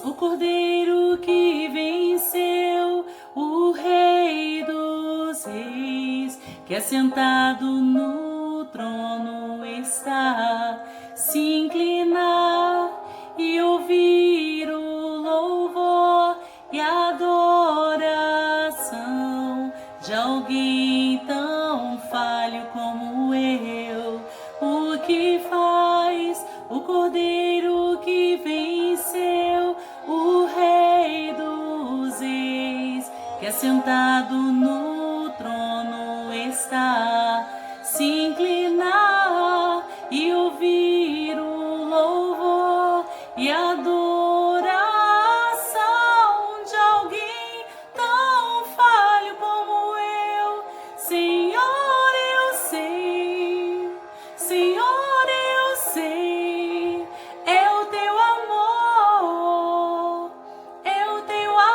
o Cordeiro que venceu, o Rei dos Reis, que assentado no trono está, se inclinar e ouvir o louvor e a adoração de alguém tão falho como eu. O que faz o Cordeiro que venceu, o Rei dos Reis, que assentado no trono está, se inclinar e ouvir o louvor e a adoração de alguém tão falho como eu. Senhor, eu sei, Senhor, eu sei, é o teu amor, é o teu amor.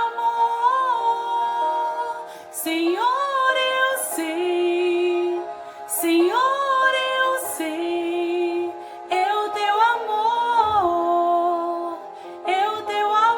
Senhor, eu sei, Senhor, eu sei, é o teu amor, é o teu amor.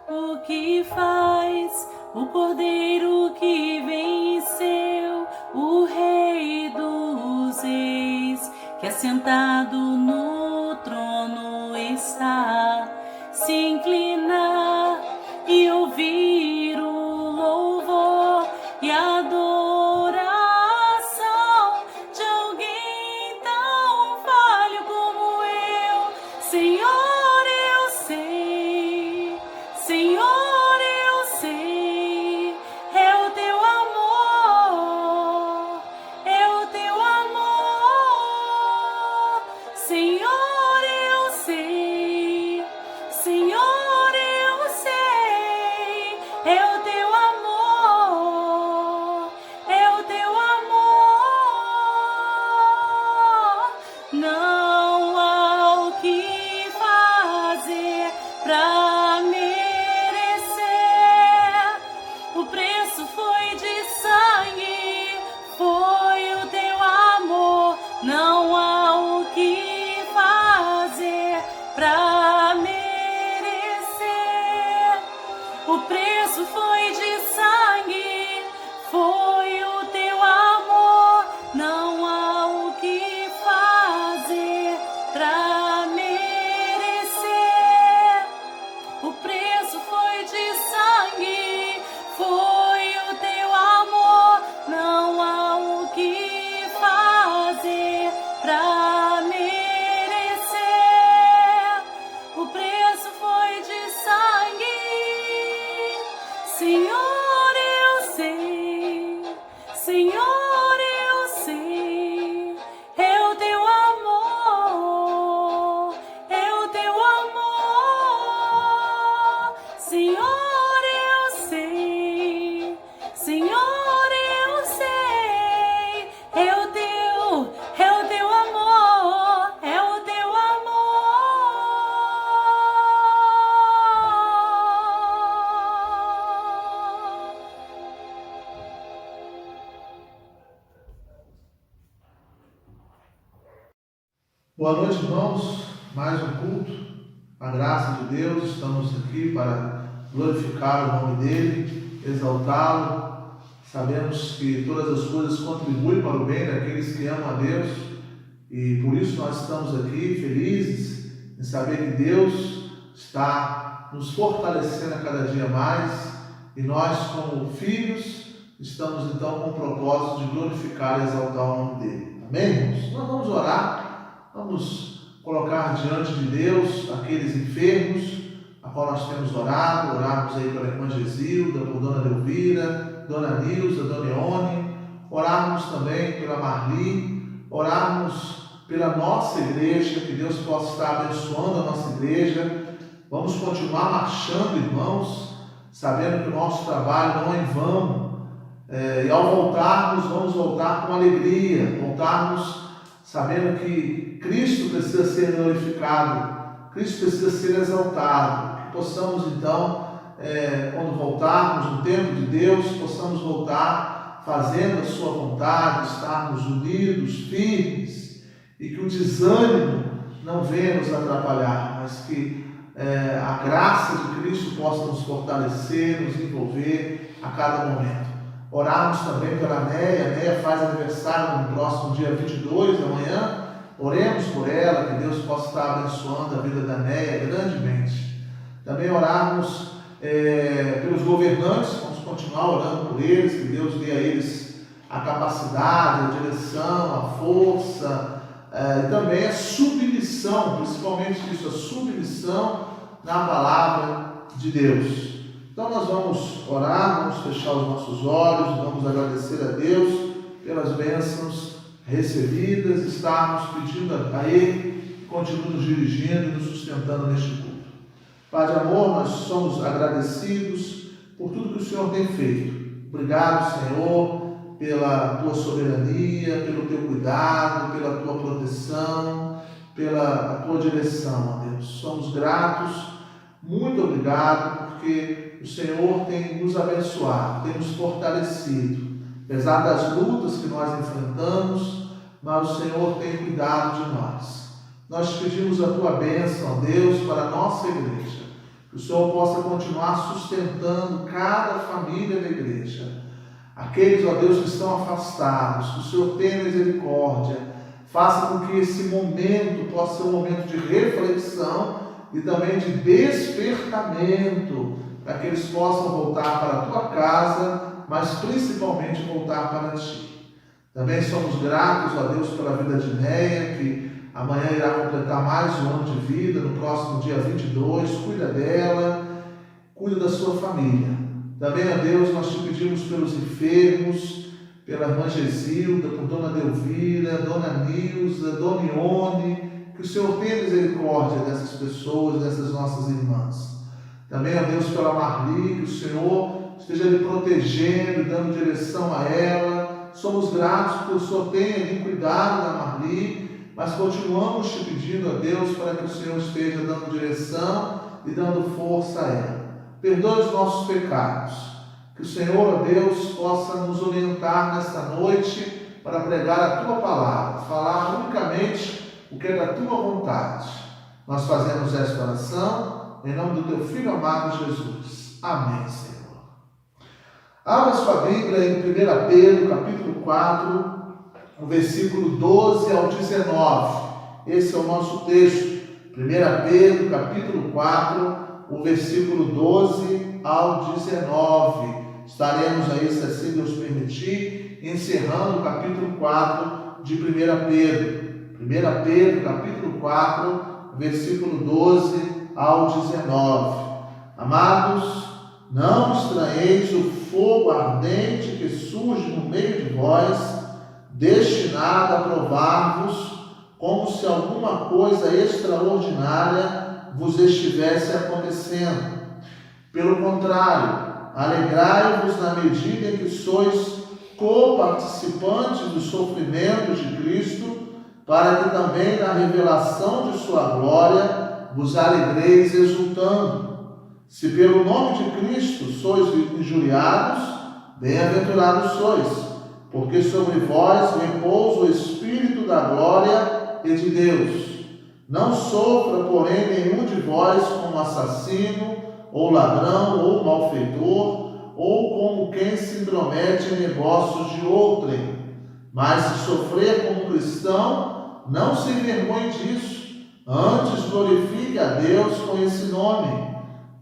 O que faz o Cordeiro que venceu, o Rei dos Reis, que assentado no trono está, se inclinar e ouvir o louvor e a adoração de alguém tão falho como eu. Senhor, eu sei, Senhor, eu sei, é o teu amor, é o teu amor. Senhor, eu sei, Senhor, eu sei, é o teu amor, é o teu amor. Não há o que fazer pra merecer. O preço foi de sangue, foi o teu amor. Não há o que fazer pra merecer. O preço foi de sangue, foi o teu amor. Não há o que fazer pra merecer. O preço foi de sangue, foi o teu amor. Não há o que fazer pra merecer. O preço foi de sangue. Senhor, eu sei, Senhor, eu sei, é o teu amor, é o teu amor. Senhor, eu sei, Senhor, eu sei, é o teu amor, é o teu amor. Boa noite, irmãos. Mais um culto. A graça de Deus, estamos aqui para glorificar o nome dele, exaltá-lo. Sabemos que todas as coisas contribuem para o bem daqueles que amam a Deus e por isso nós estamos aqui felizes em saber que Deus está nos fortalecendo a cada dia mais e nós, como filhos, estamos então com o propósito de glorificar e exaltar o nome dele. Amém, irmãos? Nós vamos orar. Vamos colocar diante de Deus aqueles enfermos, a qual nós temos orarmos aí pela irmã Gesilda, por Dona Delvira, Dona Nilza, Dona Ione, orarmos também pela Marli, orarmos pela nossa igreja, que Deus possa estar abençoando a nossa igreja. Vamos continuar marchando, irmãos, sabendo que o nosso trabalho não é em vão, e ao voltarmos, vamos voltar com alegria, voltarmos sabendo que Cristo precisa ser glorificado, Cristo precisa ser exaltado, que possamos então, quando voltarmos no tempo de Deus, possamos voltar fazendo a sua vontade, estarmos unidos, firmes, e que o desânimo não venha nos atrapalhar, mas mas que a graça de Cristo possa nos fortalecer, nos envolver a cada momento. Orarmos também pela Néia. A Néia faz aniversário no próximo dia 22, amanhã. Oremos por ela, que Deus possa estar abençoando a vida da Néia grandemente. Também orarmos pelos governantes, vamos continuar orando por eles, que Deus dê a eles a capacidade, a direção, a força, e também a submissão, principalmente isso, a submissão na palavra de Deus. Então nós vamos orar, vamos fechar os nossos olhos, vamos agradecer a Deus pelas bênçãos recebidas, estarmos pedindo a Ele que continue nos dirigindo e nos sustentando neste culto. Pai de amor, nós somos agradecidos por tudo que o Senhor tem feito. Obrigado, Senhor, pela Tua soberania, pelo Teu cuidado, pela Tua proteção, pela Tua direção, ó Deus. Somos gratos, muito obrigado, porque o Senhor tem nos abençoado, tem nos fortalecido. Apesar das lutas que nós enfrentamos, mas o Senhor tem cuidado de nós. Nós te pedimos a Tua bênção, ó Deus, para a nossa igreja. Que o Senhor possa continuar sustentando cada família da igreja. Aqueles, ó Deus, que estão afastados, que o Senhor tenha misericórdia. Faça com que esse momento possa ser um momento de reflexão e também de despertamento, para que eles possam voltar para a Tua casa, mas principalmente voltar para Ti. Também somos gratos, ó Deus, pela vida de Néia, que amanhã irá completar mais um ano de vida, no próximo dia 22. Cuida dela, cuida da sua família. Também, ó Deus, nós te pedimos pelos enfermos, pela irmã Gesilda, por Dona Delvira, Dona Nilza, Dona Ione, que o Senhor tenha misericórdia dessas pessoas, dessas nossas irmãs. Também, ó Deus, pela Marli, que o Senhor esteja lhe protegendo, dando direção a ela. Somos gratos porque o Senhor tenha lhe cuidado da Marli, mas continuamos te pedindo a Deus para que o Senhor esteja dando direção e dando força a ela. Perdoe os nossos pecados. Que o Senhor, ó Deus, possa nos orientar nesta noite para pregar a Tua palavra, falar unicamente o que é da Tua vontade. Nós fazemos esta oração em nome do Teu Filho amado Jesus. Amém, Senhor. Abra sua Bíblia em 1 Pedro, capítulo 4, o versículo 12 ao 19. Esse é o nosso texto. 1 Pedro, capítulo 4, o versículo 12 ao 19. Estaremos aí, se assim Deus permitir, encerrando o capítulo 4 de 1 Pedro. 1 Pedro, capítulo 4, versículo 12 ao 19. Amados, não estranheis o fogo ardente que surge no meio de vós, destinado a provar-vos, como se alguma coisa extraordinária vos estivesse acontecendo. Pelo contrário, alegrai-vos na medida em que sois co-participantes dos sofrimentos de Cristo, para que também na revelação de sua glória vos alegreis exultando. Se pelo nome de Cristo sois injuriados, bem-aventurados sois, porque sobre vós repousa o Espírito da glória e de Deus. Não sofra, porém, nenhum de vós como assassino, ou ladrão, ou malfeitor, ou como quem se intromete em negócios de outrem. Mas se sofrer como cristão, não se envergonhe disso, antes glorifique a Deus com esse nome,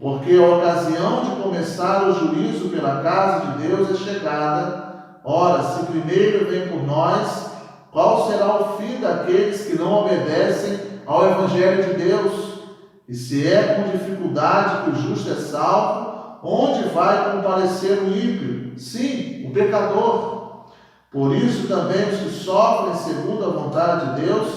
porque a ocasião de começar o juízo pela casa de Deus é chegada. Ora, se primeiro vem por nós, qual será o fim daqueles que não obedecem ao Evangelho de Deus? E se é com dificuldade que o justo é salvo, onde vai comparecer o ímpio? Sim, o pecador. Por isso também os que sofrem segundo a vontade de Deus,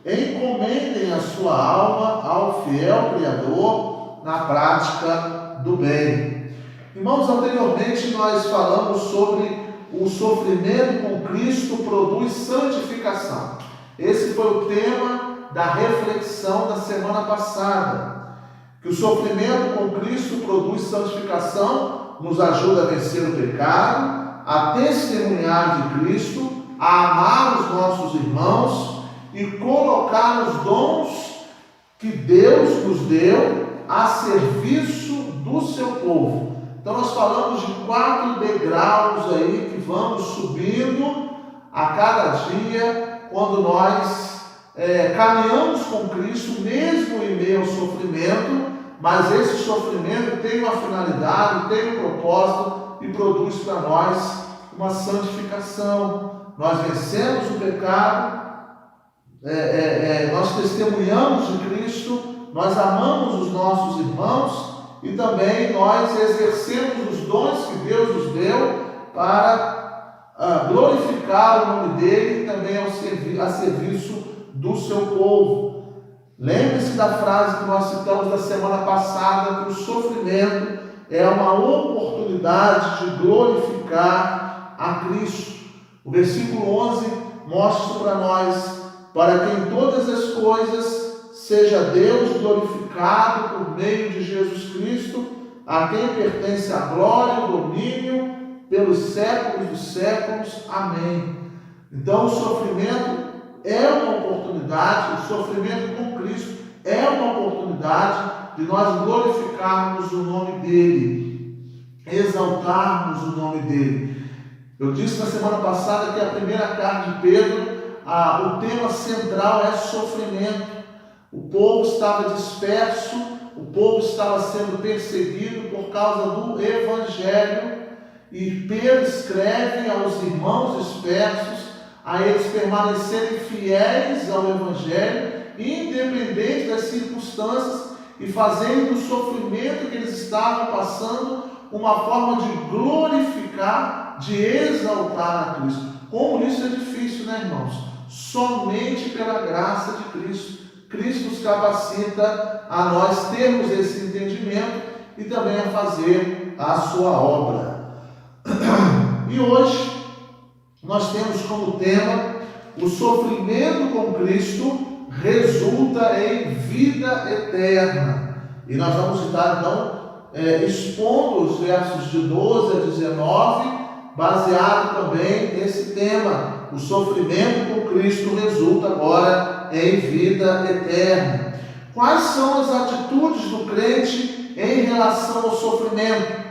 encomendem a sua alma ao fiel Criador na prática do bem. Irmãos, anteriormente nós falamos sobre o sofrimento com Cristo produz santificação. Esse foi o tema da reflexão da semana passada. Que o sofrimento com Cristo produz santificação, nos ajuda a vencer o pecado, a testemunhar de Cristo, a amar os nossos irmãos e colocar os dons que Deus nos deu a serviço do seu povo. Então nós falamos de 4 degraus aí que vamos subindo a cada dia quando nós caminhamos com Cristo, mesmo em meio ao sofrimento, mas esse sofrimento tem uma finalidade, tem um propósito e produz para nós uma santificação. Nós vencemos o pecado, nós testemunhamos de Cristo, nós amamos os nossos irmãos e também nós exercemos os dons que Deus nos deu para glorificar o nome dele e também a serviço do seu povo. Lembre-se da frase que nós citamos da semana passada, que o sofrimento é uma oportunidade de glorificar a Cristo. O versículo 11 mostra para nós: para que em todas as coisas seja Deus glorificado por meio de Jesus Cristo, a quem pertence a glória e o domínio pelos séculos dos séculos. Amém. Então o sofrimento é uma oportunidade, o sofrimento com Cristo é uma oportunidade de nós glorificarmos o nome dele, exaltarmos o nome dele. Eu disse na semana passada que a primeira carta de Pedro, o tema central é sofrimento. O povo estava disperso, o povo estava sendo perseguido por causa do Evangelho, e Pedro escreve aos irmãos dispersos a eles permanecerem fiéis ao Evangelho, independente das circunstâncias, e fazendo do sofrimento que eles estavam passando uma forma de glorificar, de exaltar a Cristo. Como isso é difícil, né, irmãos? Somente pela graça de Cristo. Cristo nos capacita a nós termos esse entendimento e também a fazer a sua obra. E hoje nós temos como tema: o sofrimento com Cristo resulta em vida eterna. E nós vamos estar então expondo os versos de 12 a 19, baseado também nesse tema. O sofrimento com Cristo resulta agora em vida eterna. Quais são as atitudes do crente em relação ao sofrimento?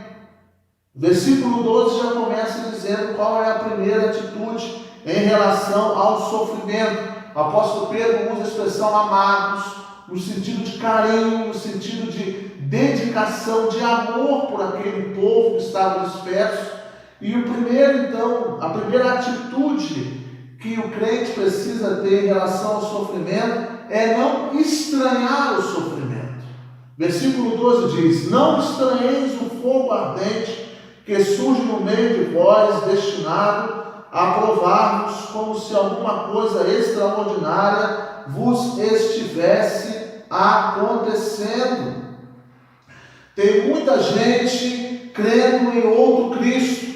O versículo 12 já começa dizendo qual é a primeira atitude em relação ao sofrimento. O apóstolo Pedro usa a expressão amados, no sentido de carinho, no sentido de dedicação, de amor por aquele povo que estava disperso. E a primeira atitude que o crente precisa ter em relação ao sofrimento é não estranhar o sofrimento. Versículo 12 diz: não estranheis o fogo ardente que surge no meio de vós, destinado a provar-vos, como se alguma coisa extraordinária vos estivesse acontecendo. Tem muita gente crendo em outro Cristo.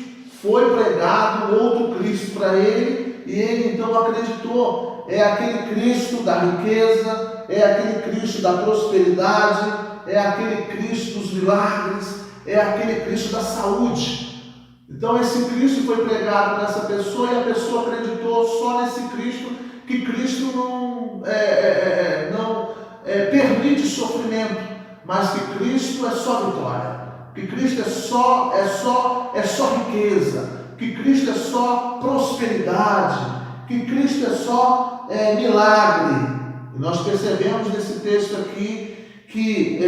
Foi pregado outro Cristo para ele e ele então acreditou. É aquele Cristo da riqueza, é aquele Cristo da prosperidade, é aquele Cristo dos milagres, é aquele Cristo da saúde. Então esse Cristo foi pregado para essa pessoa e a pessoa acreditou só nesse Cristo, que Cristo não permite sofrimento, mas que Cristo é só vitória, que Cristo é só riqueza, que Cristo é só prosperidade, que Cristo é só milagre. E nós percebemos nesse texto aqui que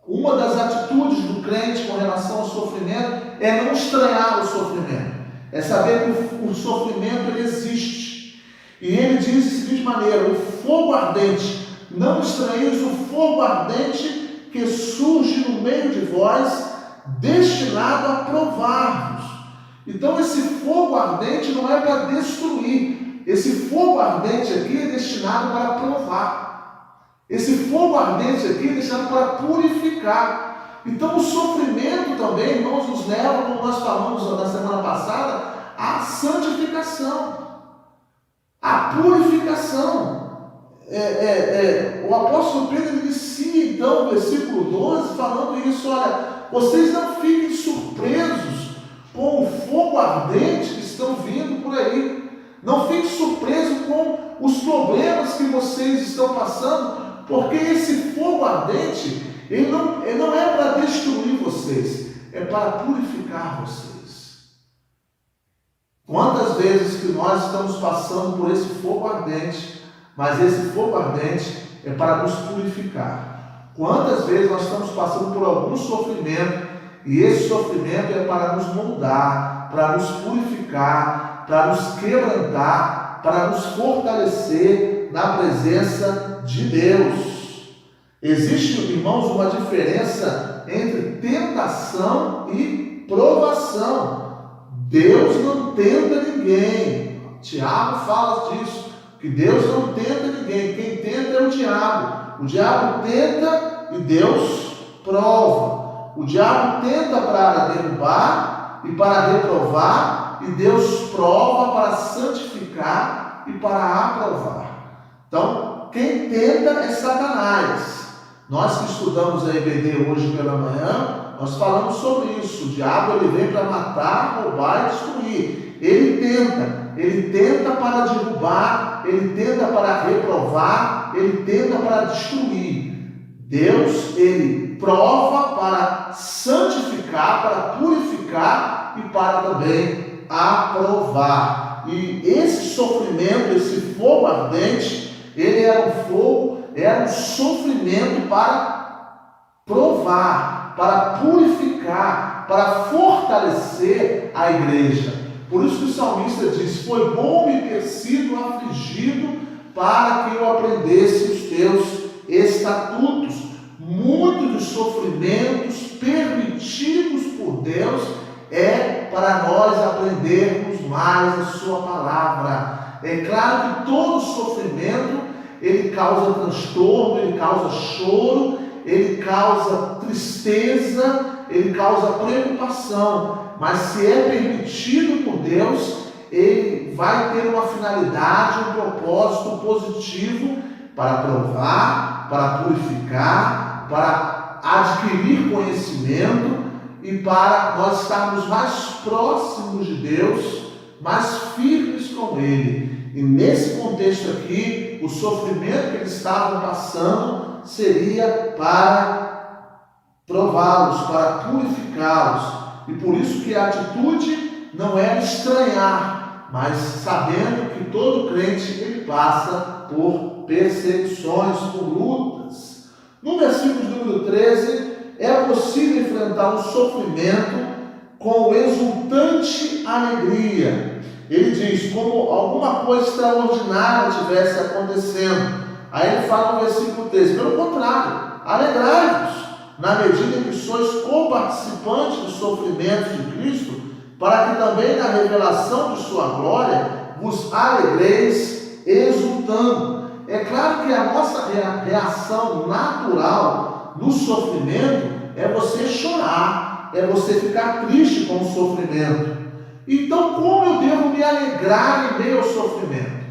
uma das atitudes do crente com relação ao sofrimento é não estranhar o sofrimento, é saber que o sofrimento ele existe. E ele diz da seguinte maneira: o fogo ardente, não estranheis o fogo ardente que surge no meio de vós, destinado a provar-vos. Então esse fogo ardente não é para destruir, esse fogo ardente aqui é destinado para provar. Esse fogo ardente aqui é destinado para purificar. Então o sofrimento também, irmãos, nos leva, como nós falamos na semana passada, à santificação, à purificação. O apóstolo Pedro inicia então o versículo 12 falando isso: olha, vocês não fiquem surpresos com o fogo ardente que estão vindo por aí. Não fiquem surpresos com os problemas que vocês estão passando, porque esse fogo ardente, ele não é para destruir vocês, é para purificar vocês. Quantas vezes que nós estamos passando por esse fogo ardente, mas esse fogo ardente é para nos purificar. Quantas vezes nós estamos passando por algum sofrimento, e esse sofrimento é para nos moldar, para nos purificar, para nos quebrantar, para nos fortalecer na presença de Deus. Existe, irmãos, uma diferença entre tentação e provação. Deus não tenta ninguém. Tiago fala disso, que Deus não tenta ninguém. Quem tenta é o diabo. O diabo tenta e Deus prova. O diabo tenta para derrubar e para reprovar, e Deus prova para santificar e para aprovar. Então, quem tenta é Satanás. Nós que estudamos a EBD hoje pela manhã, nós falamos sobre isso. O diabo ele vem para matar, roubar e destruir. Ele tenta para derrubar, ele tenta para reprovar, ele tenta para destruir. Deus, ele prova para santificar, para purificar e para também aprovar. E esse sofrimento, esse fogo ardente, ele era um sofrimento para provar, para purificar, para fortalecer a igreja. Por isso que o salmista diz: foi bom me ter sido afligido para que eu aprendesse os teus estatutos. Muitos dos sofrimentos permitidos por Deus é para nós aprendermos mais a sua palavra. É claro que todo sofrimento ele causa transtorno, ele causa choro, ele causa tristeza, ele causa preocupação, mas se é permitido por Deus, ele vai ter uma finalidade, um propósito positivo para provar, para purificar, para adquirir conhecimento e para nós estarmos mais próximos de Deus, mais firmes com Ele. E nesse contexto aqui, o sofrimento que eles estavam passando seria para prová-los, para purificá-los. E por isso que a atitude não é estranhar, mas sabendo que todo crente ele passa por perseguições, por lutas. No versículo número 13, é possível enfrentar um sofrimento com exultante alegria. Ele diz, como alguma coisa extraordinária estivesse acontecendo. Aí ele fala no versículo 13, pelo contrário, alegrai-vos, na medida em que sois coparticipantes dos sofrimentos de Cristo, para que também na revelação de sua glória vos alegreis exultando. É claro que a nossa reação natural no sofrimento é você chorar, é você ficar triste com o sofrimento. Então, como eu devo me alegrar em meio ao sofrimento?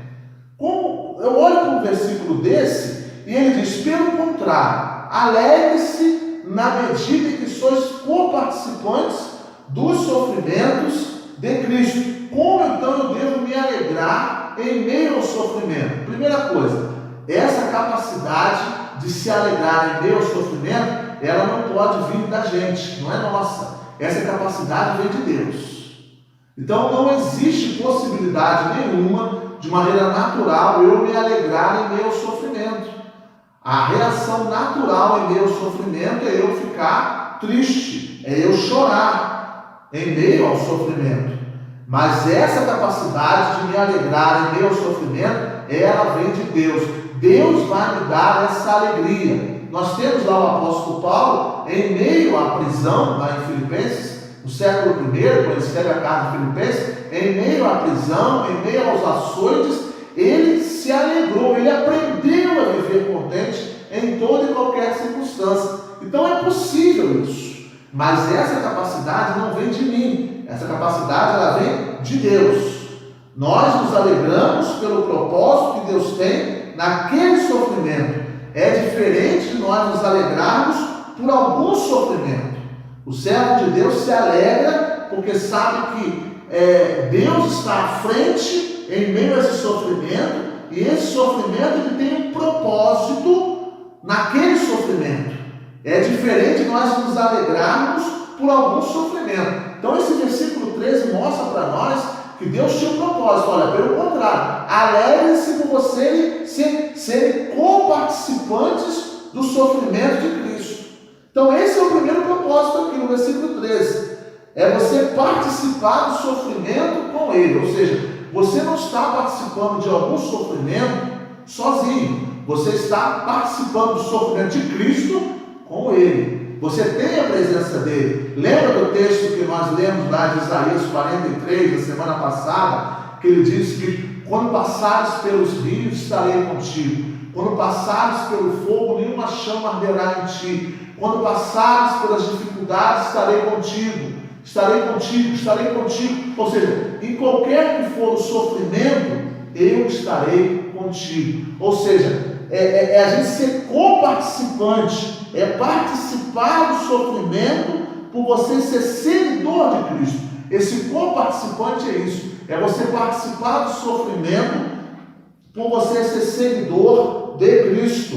Como eu olho para um versículo desse e ele diz, pelo contrário, alegre-se na medida em que sois coparticipantes dos sofrimentos de Cristo. Como então eu devo me alegrar em meio ao sofrimento? Primeira coisa, essa capacidade de se alegrar em meio ao sofrimento, ela não pode vir da gente, não é nossa. Essa capacidade vem de Deus. Então não existe possibilidade nenhuma, de maneira natural, eu me alegrar em meio ao sofrimento. A reação natural em meio ao sofrimento é eu ficar triste, é eu chorar em meio ao sofrimento. Mas essa capacidade de me alegrar em meio ao sofrimento, ela vem de Deus. Deus vai me dar essa alegria. Nós temos lá o apóstolo Paulo, em meio à prisão, lá em Filipenses, no século I, quando ele escreve a carta de Filipenses, em meio à prisão, em meio aos açoites, ele se alegrou, ele aprendeu a viver contente em toda e qualquer circunstância. Então é possível isso, mas essa capacidade não vem de mim, essa capacidade ela vem de Deus. Nós nos alegramos pelo propósito que Deus tem naquele sofrimento. É diferente de nós nos alegrarmos por algum sofrimento. O servo de Deus se alegra porque sabe que Deus está à frente em meio a esse sofrimento e esse sofrimento ele tem um propósito naquele sofrimento. É diferente nós nos alegrarmos por algum sofrimento. Então esse versículo 13 mostra para nós que Deus tinha um propósito. Olha, pelo contrário, alegre-se por vocês serem coparticipantes do sofrimento de Cristo. Então esse é o primeiro propósito aqui no versículo 13. É você participar do sofrimento com Ele. Ou seja, você não está participando de algum sofrimento sozinho. Você está participando do sofrimento de Cristo com Ele. Você tem a presença dele. Lembra do texto que nós lemos lá de Isaías 43, na semana passada, que ele diz que quando passares pelos rios, estarei contigo. Quando passares pelo fogo, nenhuma chama arderá em ti. Quando passares pelas dificuldades, estarei contigo. Estarei contigo, estarei contigo. Ou seja, em qualquer que for o sofrimento, eu estarei contigo. Ou seja, a gente ser coparticipante, é participar do sofrimento por você ser seguidor de Cristo. Esse coparticipante é isso, é você participar do sofrimento por você ser seguidor de Cristo.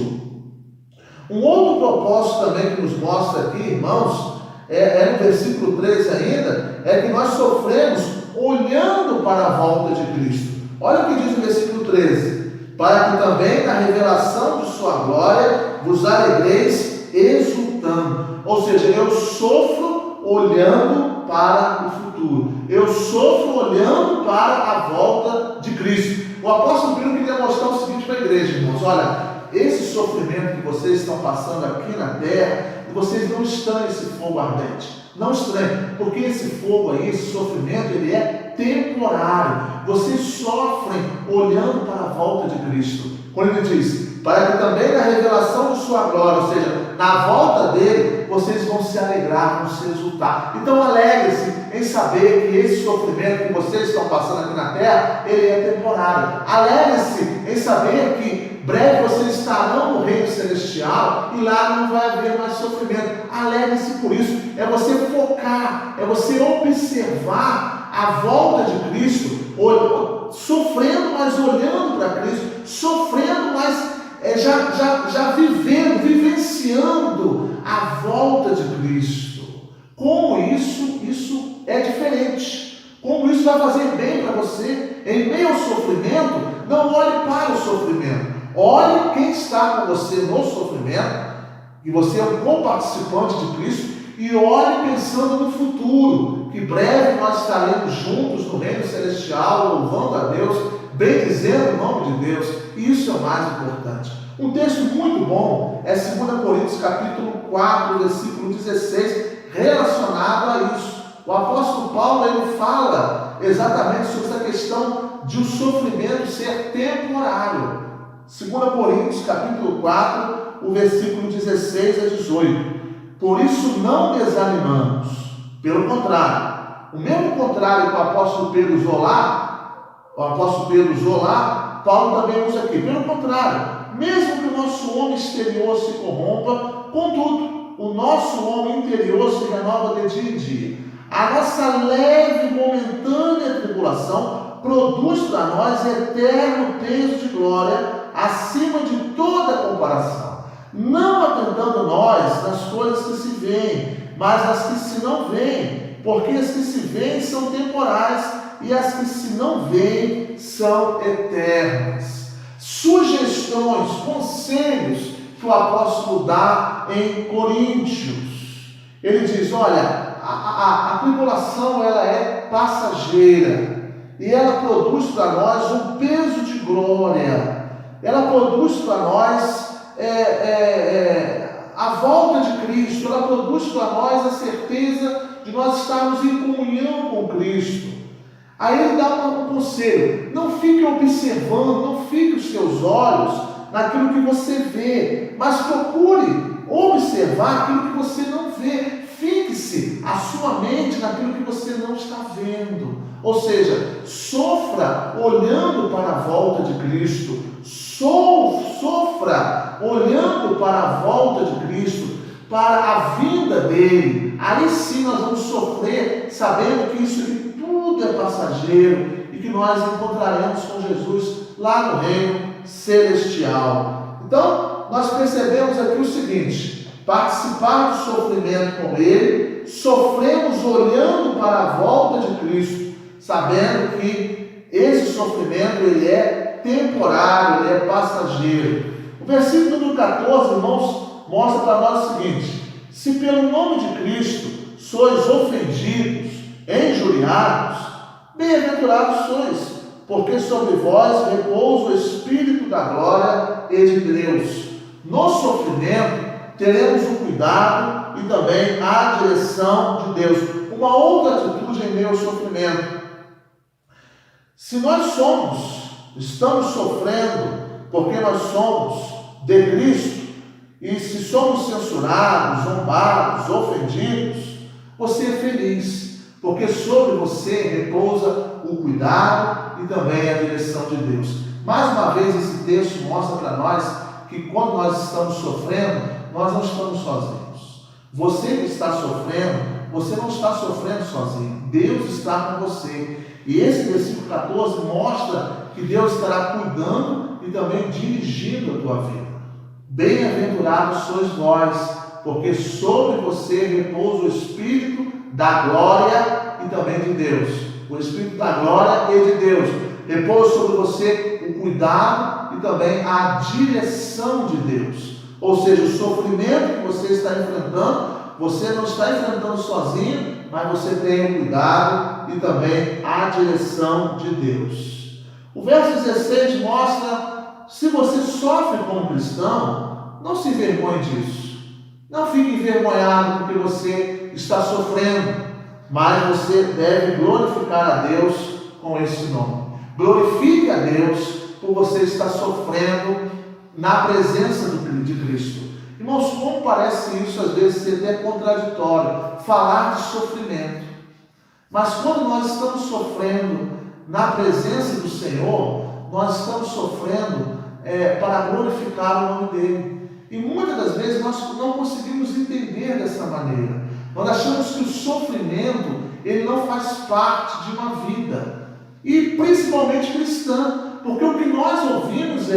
Um outro propósito também que nos mostra aqui, irmãos, no versículo 13 ainda, é que nós sofremos olhando para a volta de Cristo. Olha o que diz o versículo 13: para que também na revelação de sua glória vos alegreis exultando. Ou seja, eu sofro olhando para o futuro. Eu sofro olhando para a volta de Cristo. O apóstolo Pedro queria mostrar o seguinte para a igreja, irmãos: olha, esse sofrimento que vocês estão passando aqui na terra, vocês não estão nesse fogo ardente. Não estranhe, porque esse fogo aí, esse sofrimento, ele é temporário. Vocês sofrem olhando para a volta de Cristo. Quando ele diz, para que também na revelação de sua glória, ou seja, na volta dele, vocês vão se alegrar, vão se exultar. Então alegre-se em saber que esse sofrimento que vocês estão passando aqui na terra, ele é temporário. Alegre-se em saber que breve vocês estarão no reino celestial e lá não vai haver mais sofrimento. Alegre-se por isso. É você focar, é você observar a volta de Cristo, sofrendo, mas olhando para Cristo, sofrendo, mas já vivenciando a volta de Cristo. Como isso é diferente. Como isso vai fazer bem para você. Em meio ao sofrimento, não olhe para o sofrimento. Olhe quem está com você no sofrimento, e você é um coparticipante de Cristo, e olhe pensando no futuro, que breve nós estaremos juntos no reino celestial, louvando a Deus, bendizendo o nome de Deus, e isso é o mais importante. Um texto muito bom é 2 Coríntios capítulo 4, versículo 16, relacionado a isso. O apóstolo Paulo, ele fala exatamente sobre essa questão de o sofrimento ser temporário. 2 Coríntios capítulo 4, o versículo 16 a 18. Por isso não desanimamos, pelo contrário, o mesmo contrário que o apóstolo Pedro usou lá, Paulo também usa aqui. Pelo contrário, mesmo que o nosso homem exterior se corrompa, contudo, o nosso homem interior se renova de dia em dia. A nossa leve e momentânea tribulação produz para nós eterno peso de glória acima de toda comparação, não atentando nós nas coisas que se veem, mas nas que se não veem, porque as que se veem são temporais e as que se não veem são eternas. Sugestões, conselhos que o apóstolo dá em Coríntios. Ele diz, olha, a tribulação ela é passageira e ela produz para nós um peso de glória. Ela produz para nós a volta de Cristo, ela produz para nós a certeza de nós estarmos em comunhão com Cristo. Aí ele dá um conselho: não fique observando, não fique os seus olhos naquilo que você vê, mas procure observar aquilo que você não vê. Fixe a sua mente naquilo que você não está vendo. Ou seja, sofra olhando para a volta de Cristo. Sofra olhando para a volta de Cristo, para a vinda dele. Aí sim nós vamos sofrer, sabendo que isso aqui tudo é passageiro e que nós encontraremos com Jesus lá no reino celestial. Então, nós percebemos aqui o seguinte: participar do sofrimento com Ele, sofremos olhando para a volta de Cristo, sabendo que esse sofrimento ele é temporário, ele é passageiro. O versículo número 14, irmãos, mostra para nós o seguinte: se pelo nome de Cristo sois ofendidos, injuriados, bem-aventurados sois, porque sobre vós repousa o Espírito da glória e de Deus. No sofrimento teremos o cuidado e também a direção de Deus. Uma outra atitude em meio ao sofrimento: se nós estamos sofrendo porque nós somos de Cristo, e se somos censurados, zombados, ofendidos, você é feliz, porque sobre você repousa o cuidado e também a direção de Deus. Mais uma vez, esse texto mostra para nós que quando nós estamos sofrendo, nós não estamos sozinhos. Você que está sofrendo, você não está sofrendo sozinho. Deus está com você. E esse versículo 14 mostra que Deus estará cuidando e também dirigindo a tua vida. Bem-aventurados sois vós, porque sobre você repousa o Espírito da glória e também de Deus. O Espírito da glória e de Deus. Repousa sobre você o cuidado e também a direção de Deus. Ou seja, o sofrimento que você está enfrentando, você não está enfrentando sozinho, mas você tem o cuidado e também a direção de Deus. O verso 16 mostra: se você sofre como cristão, não se envergonhe disso. Não fique envergonhado porque você está sofrendo, mas você deve glorificar a Deus com esse nome. Glorifique a Deus por você estar sofrendo na presença de Cristo. Irmãos, como parece isso às vezes ser até contraditório, falar de sofrimento. Mas quando nós estamos sofrendo na presença do Senhor, nós estamos sofrendo para glorificar o nome dEle. E muitas das vezes nós não conseguimos entender dessa maneira. Nós achamos que o sofrimento ele não faz parte de uma vida, e principalmente cristã, porque o que nós ouvimos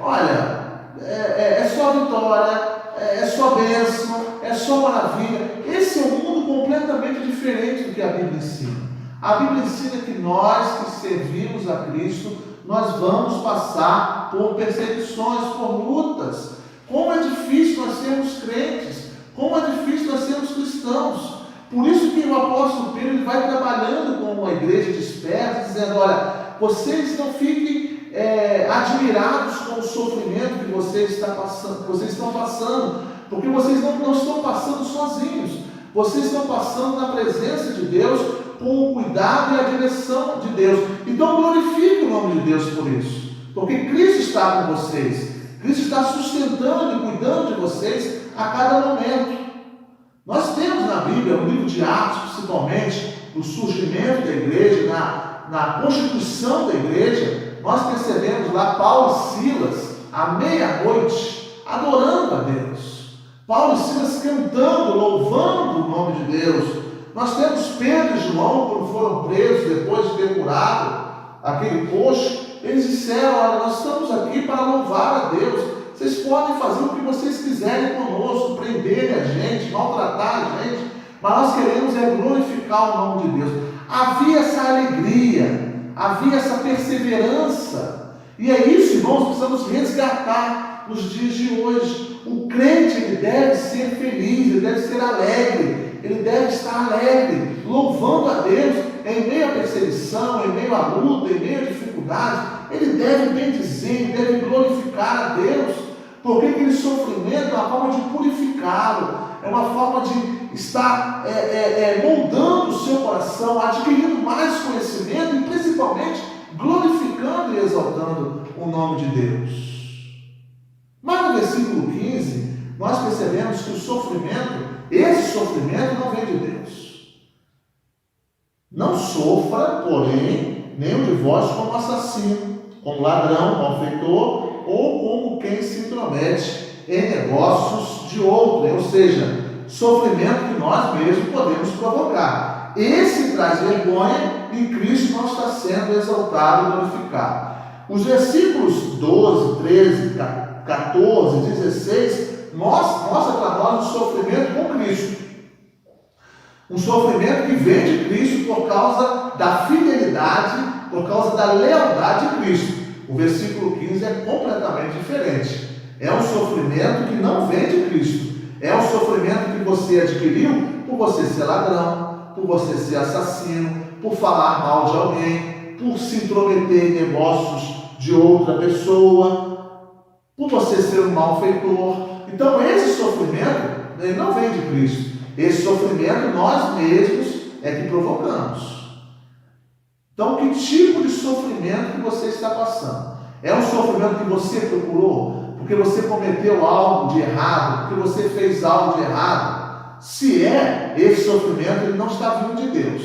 olha, é só vitória, é só bênção, é só maravilha. Esse é um mundo completamente diferente do que a Bíblia ensina. A Bíblia ensina que nós que servimos a Cristo, nós vamos passar por perseguições, por lutas. Como é difícil nós sermos crentes, como é difícil nós sermos cristãos. Por isso que o apóstolo Pedro ele vai trabalhando com uma igreja dispersa, dizendo: olha, vocês não fiquem admirados com o sofrimento que vocês estão passando, porque vocês não estão passando sozinhos, vocês estão passando na presença de Deus, com o cuidado e a direção de Deus. Então glorifique o nome de Deus por isso, porque Cristo está com vocês, Cristo está sustentando e cuidando de vocês a cada momento. Nós temos na Bíblia, no livro de Atos principalmente, no surgimento da igreja, na constituição da igreja, nós percebemos lá Paulo e Silas, à meia-noite, adorando a Deus. Paulo e Silas cantando, louvando o nome de Deus. Nós temos Pedro e João, quando foram presos, depois de ter curado aquele coxo, eles disseram: olha, nós estamos aqui para louvar a Deus. Vocês podem fazer o que vocês quiserem conosco, prender a gente, maltratar a gente, mas nós queremos glorificar o nome de Deus. Havia essa alegria, havia essa perseverança, e é isso, irmãos, precisamos resgatar nos dias de hoje. O crente ele deve ser feliz, ele deve ser alegre, ele deve estar alegre, louvando a Deus em meio à perseguição, em meio à luta, em meio à dificuldade. Ele deve bendizer, ele deve glorificar a Deus, porque aquele sofrimento é uma forma de purificá-lo, é uma forma de estar moldando o seu coração, adquirindo mais conhecimento e principalmente glorificando e exaltando o nome de Deus. Mas no versículo 15, nós percebemos que o sofrimento, esse sofrimento não vem de Deus. Não sofra, porém, nenhum de vós como assassino, como ladrão, malfeitor, ou como quem se intromete em negócios de outrem, ou seja, sofrimento que nós mesmos podemos provocar. Esse traz vergonha e Cristo não está sendo exaltado e glorificado. Os versículos 12, 13, 14, 16 mostra para nós o sofrimento com Cristo. Um sofrimento que vem de Cristo por causa da fidelidade, por causa da lealdade de Cristo. O versículo 15 é completamente diferente. É um sofrimento que não vem de Cristo. É um sofrimento que você adquiriu por você ser ladrão, por você ser assassino, por falar mal de alguém, por se intrometer em negócios de outra pessoa, por você ser um malfeitor. Então esse sofrimento, ele não vem de Cristo. Esse sofrimento nós mesmos é que provocamos. Então, que tipo de sofrimento que você está passando? É um sofrimento que você procurou? Porque você cometeu algo de errado? Porque você fez algo de errado? Se é, esse sofrimento ele não está vindo de Deus.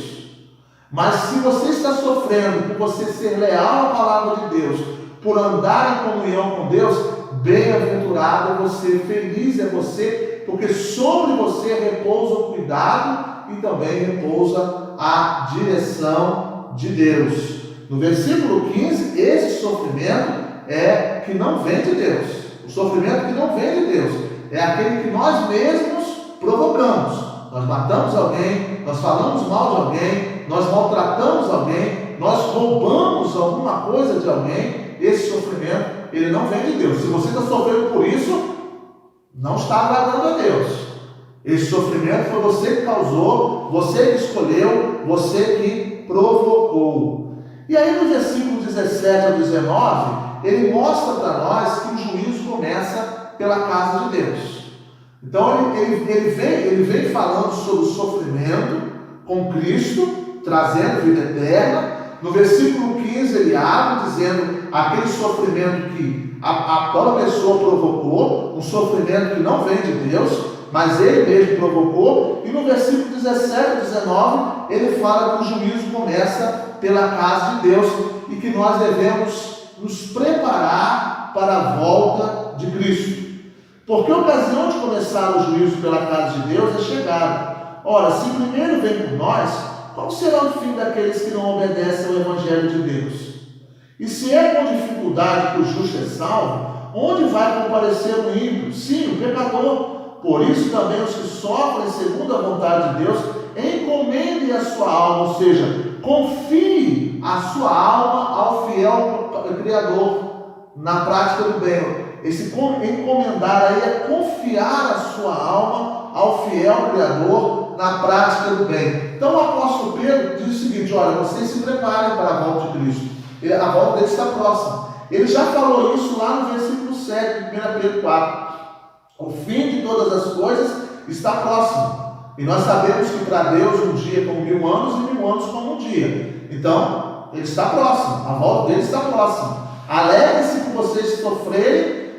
Mas se você está sofrendo por você ser leal à palavra de Deus, por andar em comunhão com Deus, bem-aventurado é você, feliz é você, porque sobre você repousa o cuidado e também repousa a direção de Deus. No versículo 15, esse sofrimento é que não vem de Deus. O sofrimento que não vem de Deus é aquele que nós mesmos provocamos. Nós matamos alguém, nós falamos mal de alguém, nós maltratamos alguém, nós roubamos alguma coisa de alguém. Esse sofrimento, ele não vem de Deus. Se você está sofrendo por isso, não está agradando a Deus. Esse sofrimento foi você que causou, você que escolheu, você que provocou. E aí no versículo 17 a 19, ele mostra para nós que o juízo começa pela casa de Deus. Então ele vem falando sobre o sofrimento com Cristo, trazendo vida eterna. No versículo 15 ele abre dizendo aquele sofrimento que a própria pessoa provocou, um sofrimento que não vem de Deus, mas ele mesmo provocou. E no versículo 17 e 19 ele fala que o juízo começa pela casa de Deus e que nós devemos nos preparar para a volta de Cristo. Porque a ocasião de começar o juízo pela casa de Deus é chegada. Ora, se primeiro vem por nós, qual será o fim daqueles que não obedecem ao Evangelho de Deus? E se é com dificuldade que o justo é salvo, onde vai comparecer o ímpio? Sim, o pecador. Por isso também os que sofrem segundo a vontade de Deus, encomendem a sua alma, ou seja, confie a sua alma ao fiel Criador na prática do bem. Esse encomendar aí é confiar a sua alma ao fiel Criador na prática do bem. Então o apóstolo Pedro diz o seguinte: olha, vocês se preparem para a volta de Cristo. A volta dele está próxima. Ele já falou isso lá no versículo 7 de 1 Pedro 4. O fim de todas as coisas está próximo. E nós sabemos que para Deus um dia é como 1000 anos e 1000 anos como um dia. Então, ele está próximo. A volta dele está próxima. Alegre-se por vocês sofrerem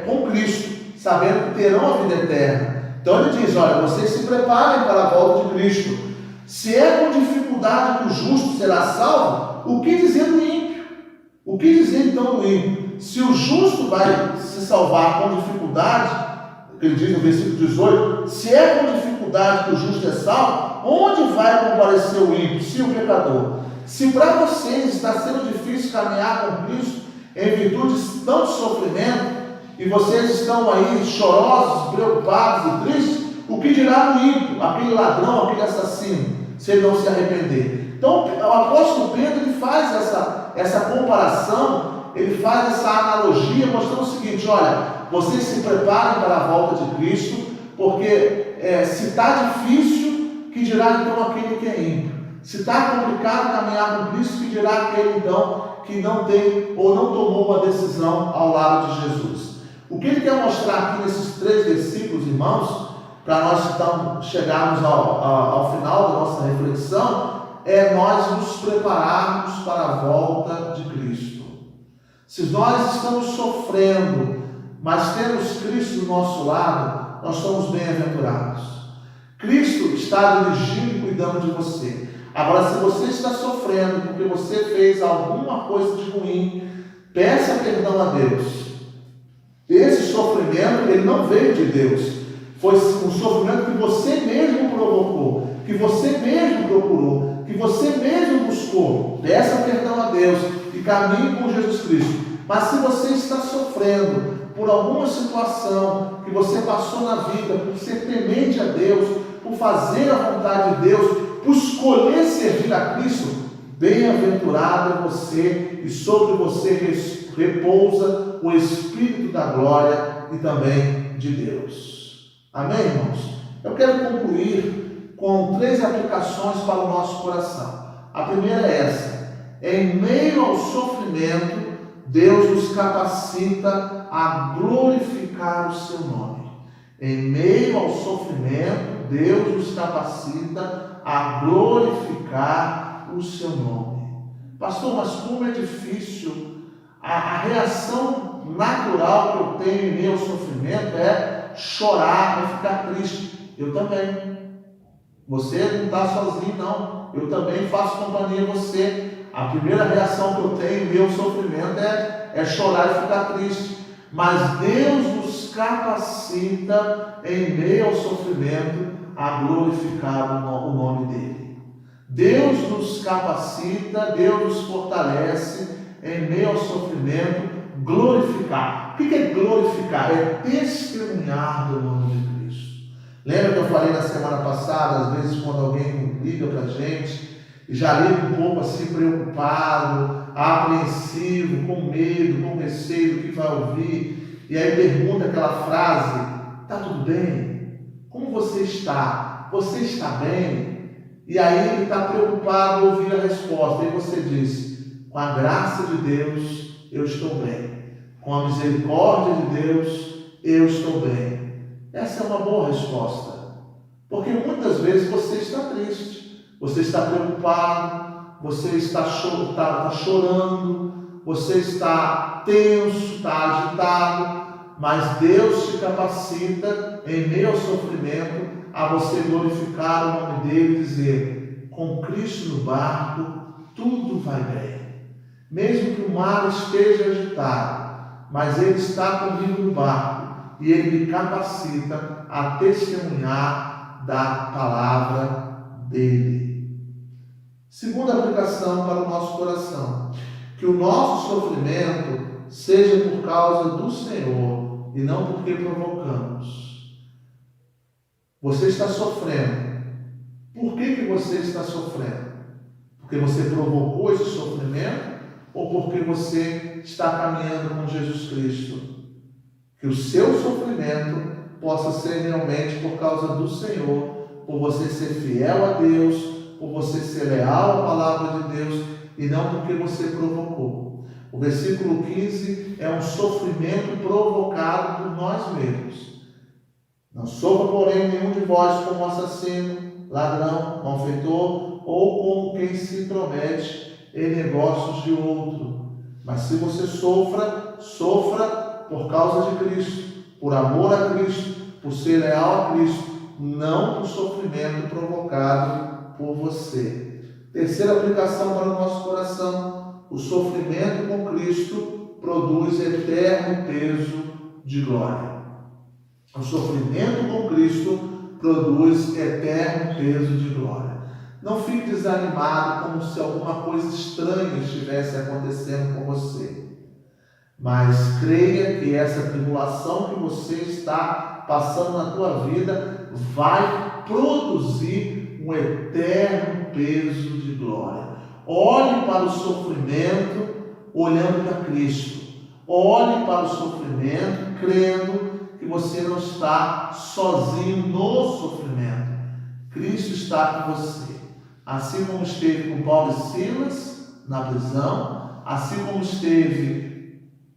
com Cristo, sabendo que terão a vida eterna. Então ele diz: olha, vocês se preparem para a volta de Cristo. Se é com dificuldade que o justo será salvo, o que dizer do ímpio? O que dizer então do ímpio? Se o justo vai se salvar com dificuldade, ele diz no versículo 18, se é com dificuldade que o justo é salvo, onde vai comparecer o ímpio? Se o pecador. Se para vocês está sendo difícil caminhar com Cristo, em virtude de tanto sofrimento, e vocês estão aí chorosos, preocupados e tristes, o que dirá do ímpio, aquele ladrão, aquele assassino, se ele não se arrepender? Então o apóstolo Pedro ele faz essa comparação, ele faz essa analogia, mostrando o seguinte: olha, vocês se preparem para a volta de Cristo, porque se está difícil, que dirá então aquele que é ímpio? Se está complicado caminhar com Cristo, que dirá aquele então que não tem ou não tomou uma decisão ao lado de Jesus? O que ele quer mostrar aqui nesses 3 versículos, irmãos, para nós então chegarmos ao final da nossa reflexão, é nós nos prepararmos para a volta de Cristo. Se nós estamos sofrendo, mas temos Cristo do nosso lado, nós somos bem-aventurados. Cristo está dirigindo e cuidando de você. Agora, se você está sofrendo porque você fez alguma coisa de ruim, peça perdão a Deus. Esse sofrimento, ele não veio de Deus. Foi um sofrimento que você mesmo provocou, que você mesmo procurou, que você mesmo buscou. Peça perdão a Deus e caminhe com Jesus Cristo. Mas se você está sofrendo por alguma situação que você passou na vida, por ser temente a Deus, por fazer a vontade de Deus, por escolher servir a Cristo, bem-aventurado é você, e sobre você repousa o Espírito da glória e também de Deus. Amém, irmãos? Eu quero concluir com 3 aplicações para o nosso coração. A primeira é essa: em meio ao sofrimento, Deus nos capacita a glorificar o seu nome. Em meio ao sofrimento, Deus nos capacita a glorificar o seu nome. Pastor, mas como é difícil. A reação natural que eu tenho em meio ao sofrimento é chorar, é ficar triste. Eu também. Você não está sozinho, não. Eu também faço companhia a você. A primeira reação que eu tenho em meio ao sofrimento é chorar e ficar triste. Mas Deus nos capacita em meio ao sofrimento a glorificar o nome dele. Deus nos capacita, Deus nos fortalece em meio ao sofrimento, glorificar. O que é glorificar? É testemunhar do nome de Cristo. Lembra que eu falei na semana passada, às vezes quando alguém liga para a gente, e já liga um pouco assim preocupado, apreensivo, com medo, com receio do que vai ouvir, e aí pergunta aquela frase: está tudo bem? Como você está? Você está bem? E aí ele está preocupado em ouvir a resposta, e você diz: com a graça de Deus, eu estou bem. Com a misericórdia de Deus, eu estou bem. Essa é uma boa resposta. Porque muitas vezes você está triste, você está preocupado, você está chorando, você está tenso, está agitado, mas Deus te capacita, em meio ao sofrimento, a você glorificar o nome dele e dizer: com Cristo no barco, tudo vai bem. Mesmo que o mar esteja agitado, mas Ele está comigo no barco e Ele me capacita a testemunhar da palavra dEle. Segunda aplicação para o nosso coração: que o nosso sofrimento seja por causa do Senhor e não porque provocamos. Você está sofrendo. Por que você está sofrendo? Porque você provocou esse sofrimento? Ou porque você está caminhando com Jesus Cristo? Que o seu sofrimento possa ser realmente por causa do Senhor, por você ser fiel a Deus, por você ser leal à palavra de Deus, e não porque você provocou. O versículo 15 é um sofrimento provocado por nós mesmos. Não sofra, porém, nenhum de vós como assassino, ladrão, malfeitor, ou como quem se intromete em negócios de outro. Mas se você sofra por causa de Cristo, por amor a Cristo, por ser leal a Cristo, não por sofrimento provocado por você. Terceira aplicação para o nosso coração: o sofrimento com Cristo produz eterno peso de glória. O sofrimento com Cristo produz eterno peso de glória. Não fique desanimado como se alguma coisa estranha estivesse acontecendo com você. Mas creia que essa tribulação que você está passando na tua vida vai produzir um eterno peso de glória. Olhe para o sofrimento olhando para Cristo. Olhe para o sofrimento crendo que você não está sozinho no sofrimento. Cristo está com você. Assim como esteve com Paulo e Silas na prisão, assim como esteve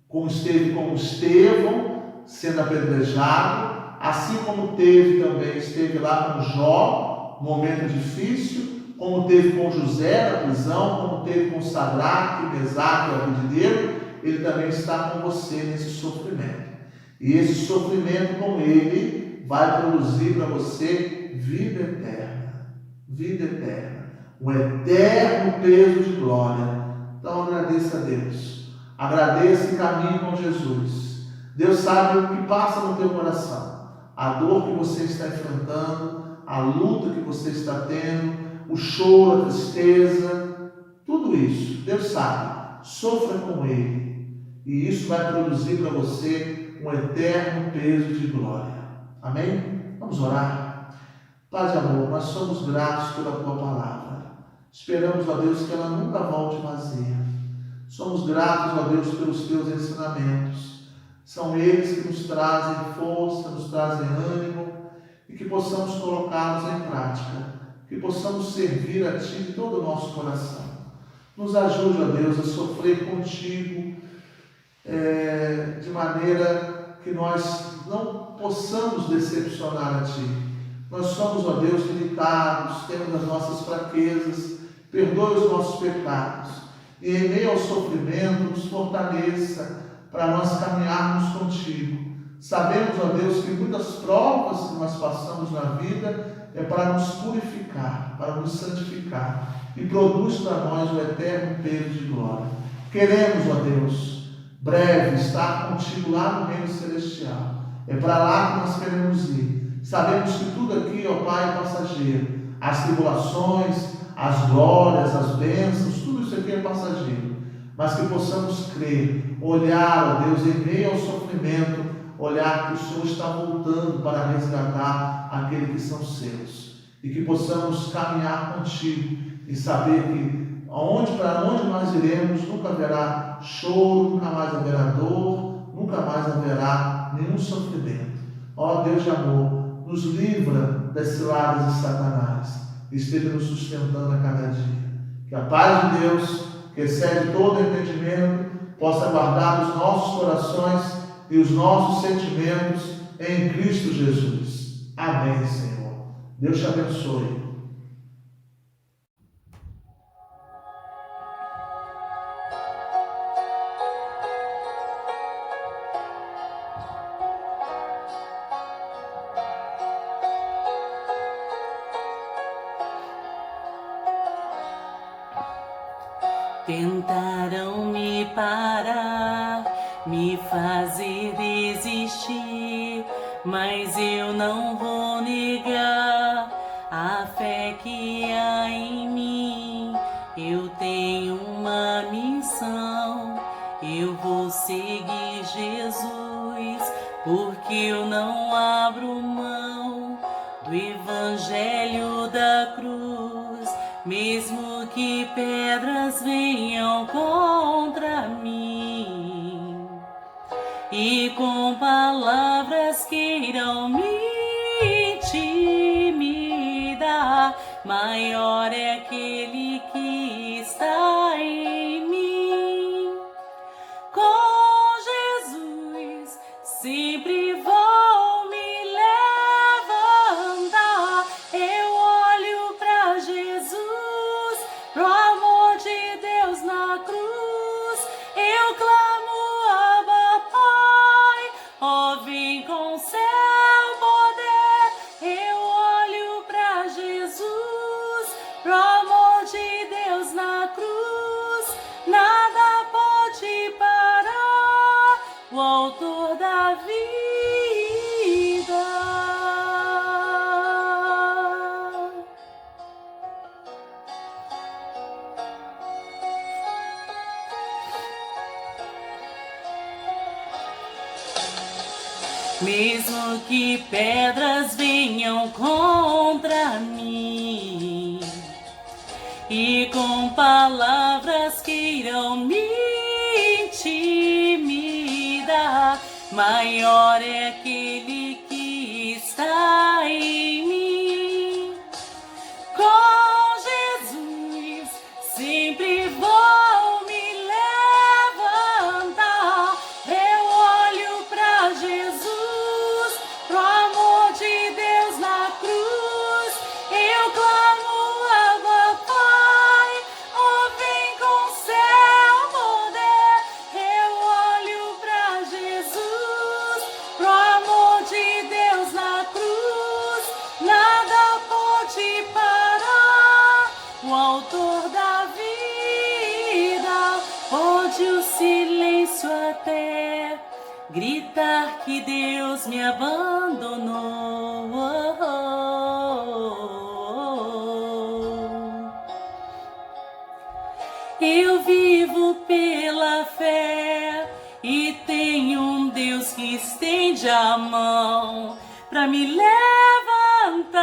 com Estevão sendo apedrejado, assim como esteve lá com Jó, momento difícil, como teve com José na prisão, como teve com Sadraque, Mesaque e Abidineiro, ele também está com você nesse sofrimento. E esse sofrimento com ele vai produzir para você vida eterna. Vida eterna. Um eterno peso de glória. Então agradeça a Deus. Agradeça e caminhe com Jesus. Deus sabe o que passa no teu coração. A dor que você está enfrentando, a luta que você está tendo, o choro, a tristeza, tudo isso. Deus sabe. sofra com Ele. E isso vai produzir para você um eterno peso de glória. Amém? Vamos orar. Pai de amor, nós somos gratos pela Tua palavra. Esperamos, ó Deus, que ela nunca volte vazia. Somos gratos, ó Deus, pelos Teus ensinamentos. São eles que nos trazem força, nos trazem ânimo e que possamos colocá-los em prática, que possamos servir a Ti de todo o nosso coração. Nos ajude, ó Deus, a sofrer contigo de maneira que nós não possamos decepcionar a Ti. Nós somos, ó Deus, limitados, temos as nossas fraquezas, perdoe os nossos pecados e em meio ao sofrimento nos fortaleça para nós caminharmos contigo. Sabemos, ó Deus, que muitas provas que nós passamos na vida é para nos purificar, para nos santificar e produz para nós o eterno peso de glória. Queremos, ó Deus, breve estar contigo lá no reino celestial. É para lá que nós queremos ir. Sabemos que tudo aqui, ó Pai, é passageiro. As tribulações, as glórias, as bênçãos, tudo isso aqui é passageiro. Mas que possamos crer, olhar, ó Deus, em meio ao sofrimento, olhar que o Senhor está voltando para resgatar aqueles que são seus. E que possamos caminhar contigo e saber que para onde nós iremos, nunca haverá choro, nunca mais haverá dor, nunca mais haverá nenhum sofrimento. Ó Deus de amor, nos livra das ciladas de Satanás e esteja nos sustentando a cada dia. Que a paz de Deus, que excede todo entendimento, possa guardar os nossos corações e os nossos sentimentos em Cristo Jesus. Amém, Senhor. Deus te abençoe. Tentaram me parar, me fazer desistir, mas eu não vou negar a fé que há em mim. Eu tenho uma missão, eu vou seguir Jesus, porque eu não abro mão do Evangelho da cruz, mesmo que pedras venham contra mim e com palavras queiram me intimidar, maior é aquele que está em mim. Com Jesus sempre vou me levantar. Eu olho para Jesus, pro amor de Deus na cruz. Eu clamo, Abba, Pai, ó, vem com seu poder. Eu olho para Jesus, pro amor de Deus na cruz. Nada pode parar o autor da vida. Mesmo que pedras venham contra mim e com palavras queiram me intimidar, maior é aquele que está em mim. Com Jesus sempre vou me levantar. Eu olho para Jesus, pro amor de Deus na cruz. Eu clamo, Abba, Pai, ó, vem com seu poder. Eu olho para Jesus, pro amor de Deus na cruz. Nada pode parar o autor da vida. Pode o silêncio até gritar que Deus me abandonou. Eu vivo pelo estende a mão pra me levantar.